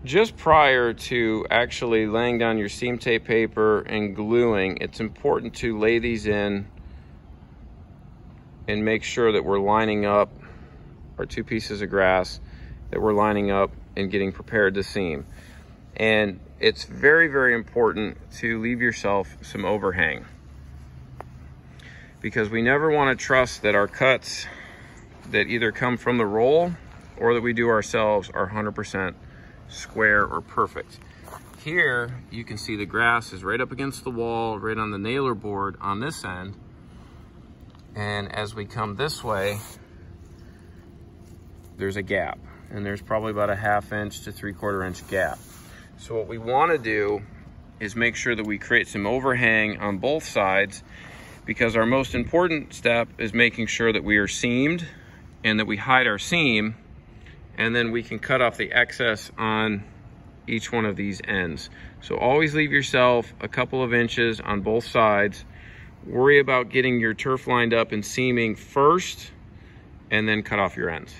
just prior to actually laying down your seam tape paper and gluing, it's important to lay these in and make sure that we're lining up our 2 pieces of grass, that we're lining up and getting prepared to seam. And it's very, very important to leave yourself some overhang, because we never want to trust that our cuts that either come from the roll or that we do ourselves are 100% square or perfect. Here you can see the grass is right up against the wall, right on the nailer board on this end. And as we come this way, there's a gap, and there's probably about a 1/2 inch to 3/4 inch gap. So what we want to do is make sure that we create some overhang on both sides, because our most important step is making sure that we are seamed and that we hide our seam, and then we can cut off the excess on each one of these ends. So always leave yourself a couple of inches on both sides. Worry about getting your turf lined up and seaming first, and then cut off your ends.